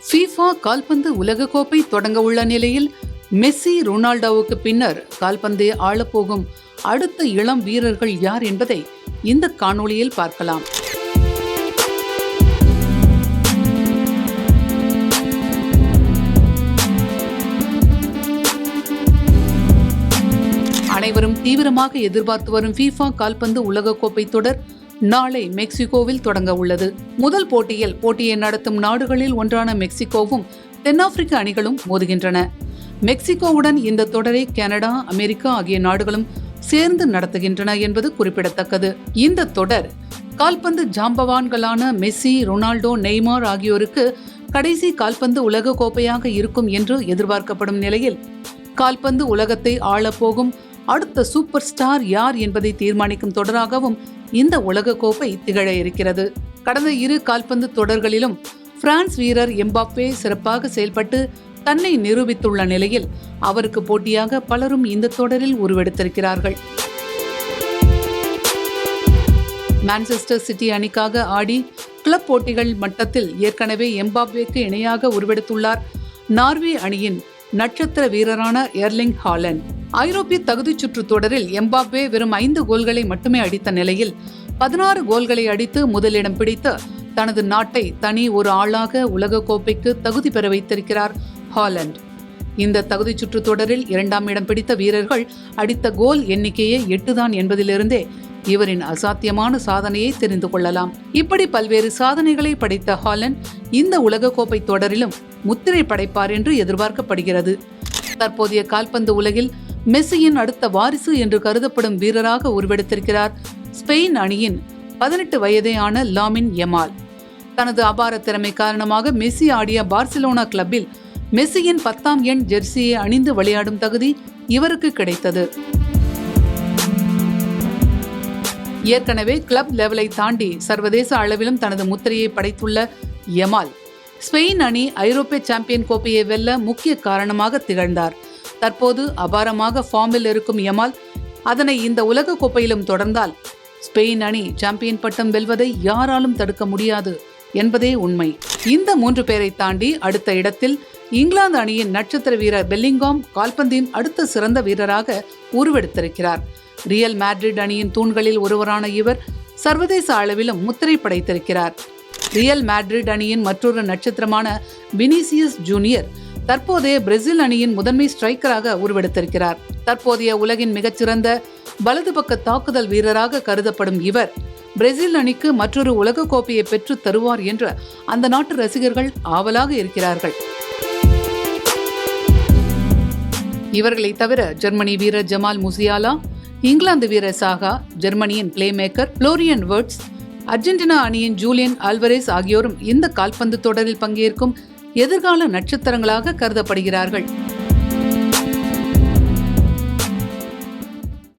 FIFA கால்பந்து உலகக்கோப்பை தொடங்க உள்ள நிலையில் மெஸ்ஸி, ரொனால்டோவுக்கு பின்னர் கால்பந்தை ஆளப்போகும் அடுத்த இளம் வீரர்கள் யார் என்பதை இந்த காணொளியில் பார்க்கலாம். அனைவரும் தீவிரமாக எதிர்பார்த்து வரும் FIFA கால்பந்து உலகக்கோப்பை தொடர் நாளை மெக்சிகோவில் தொடங்க உள்ளது. முதல் போட்டியை நடத்தும் நாடுகளில் ஒன்றான மெக்சிகோவும் தென்னாப்பிரிக்க அணிகளும் மோதுகின்றன. மெக்சிகோவுடன் இந்த தொடரை கனடா, அமெரிக்கா ஆகிய நாடுகளும் சேர்ந்து நடத்துகின்றன என்பது குறிப்பிடத்தக்கது. இந்த தொடர் கால்பந்து ஜாம்பவான்களான மெஸ்ஸி, ரொனால்டோ, நெய்மார் ஆகியோருக்கு கடைசி கால்பந்து உலக கோப்பையாக இருக்கும் என்று எதிர்பார்க்கப்படும் நிலையில், கால்பந்து உலகத்தை ஆளப்போகும் அடுத்த சூப்பர் ஸ்டார் யார் என்பதை தீர்மானிக்கும் தொடராகவும் இந்த உலக கோப்பை திகழ இருக்கிறது. கடந்த இரு கால்பந்து தொடர்களிலும் பிரான்ஸ் வீரர் எம்பாப்பே சிறப்பாக செயல்பட்டு தன்னை நிரூபித்துள்ள நிலையில் அவருக்கு போட்டியாக பலரும் இந்த தொடரில் உருவெடுத்திருக்கிறார்கள். மான்செஸ்டர் சிட்டி அணிக்காக ஆடி கிளப் போட்டிகள் மட்டத்தில் ஏற்கனவே எம்பாப்பேக்கு இணையாக உருவெடுத்துள்ளார் நார்வே அணியின் நட்சத்திர வீரரான எர்லிங் ஹாலண்ட். ஐரோப்பிய தகுதி சுற்று தொடரில் எம்பாப்பே வெறும் 5 கோல்களை மட்டுமே அடித்த நிலையில் 16 கோல்களை அடித்து முதலிடம் பிடித்து தனது நாட்டை தனி ஒரு ஆளாக உலக கோப்பைக்கு தகுதி பெற வைத்திருக்கிறார் ஹாலண்ட். இந்த தகுதி சுற்று தொடரில் 2ஆம் இடம் பிடித்த வீரர்கள் அடித்த கோல் எண்ணிக்கையே 8 தான் என்பதிலிருந்தே இவரின் அசாத்தியமான சாதனையை தெரிந்து கொள்ளலாம். இப்படி பல்வேறு சாதனைகளை படைத்த ஹாலண்ட் இந்த உலக கோப்பை தொடரிலும் முத்திரை படைப்பார் என்று எதிர்பார்க்கப்படுகிறது. தற்போதைய கால்பந்து உலகில் மெஸ்ஸியின் அடுத்த வாரிசு என்று கருதப்படும் வீரராக உருவெடுத்திருக்கிறார் ஸ்பெயின் அணியின் 18 வயதேயான லாமின் யமால். தனது அபார திறமை காரணமாக மெஸ்ஸி ஆடிய பார்சிலோனா கிளப்பில் மெஸ்ஸியின் 10ஆம் எண் ஜெர்சியை அணிந்து விளையாடும் தகுதி இவருக்கு கிடைத்தது. ஏற்கனவே கிளப் லெவலை தாண்டி சர்வதேச அளவிலும் தனது முத்திரையை படைத்துள்ள யமால் ஸ்பெயின் அணி ஐரோப்பிய சாம்பியன் கோப்பையை வெல்ல முக்கிய காரணமாக திகழ்ந்தார். தற்போது அபாரமாக ஃபார்மில் இருக்கும் யமால் அதனை இந்த உலக கோப்பையிலும் தொடர்ந்தால் ஸ்பெயின் அணி சாம்பியன் பட்டம் வெல்வதை யாராலும் தடுக்க முடியாது என்பதே உண்மை. இந்த 3 பேரை தாண்டி அடுத்த இடத்தில் இங்கிலாந்து அணியின் நட்சத்திர வீரர் பெல்லிங்காம் கால்பந்தின் அடுத்த சிறந்த வீரராக உருவெடுத்திருக்கிறார். ரியல் மேட்ரிட் அணியின் தூண்களில் ஒருவரான இவர் சர்வதேச அளவிலும் முத்திரை படைத்திருக்கிறார். ரியல் மேட்ரிட் அணியின் மற்றொரு நட்சத்திரமான வினிசியஸ் ஜூனியர் தற்போதைய பிரேசில் அணியின் முதன்மை ஸ்ட்ரைக்கராக உருவெடுத்திருக்கிறார். தற்போதைய உலகின் மிகச்சிறந்த வலது பக்க தாக்குதல் வீரராக கருதப்படும் இவர் பிரேசில் அணிக்கு மற்றொரு உலக கோப்பையை பெற்று தருவார் என்று அந்த நாட்டு ரசிகர்கள் ஆவலாக இருக்கிறார்கள். இவர்களை தவிர ஜெர்மனி வீரர் ஜமால் முசியாலா, இங்கிலாந்து வீரர் சாகா, ஜெர்மனியின் play maker Florian words, Argentina அணியின் ஜூலியன் ஆல்வரேஸ் ஆகியோரும் இந்த கால்பந்து தொடரில் பங்கேற்கும் எதிர்கால நட்சத்திரங்களாக கருதப்படுகிறார்கள்.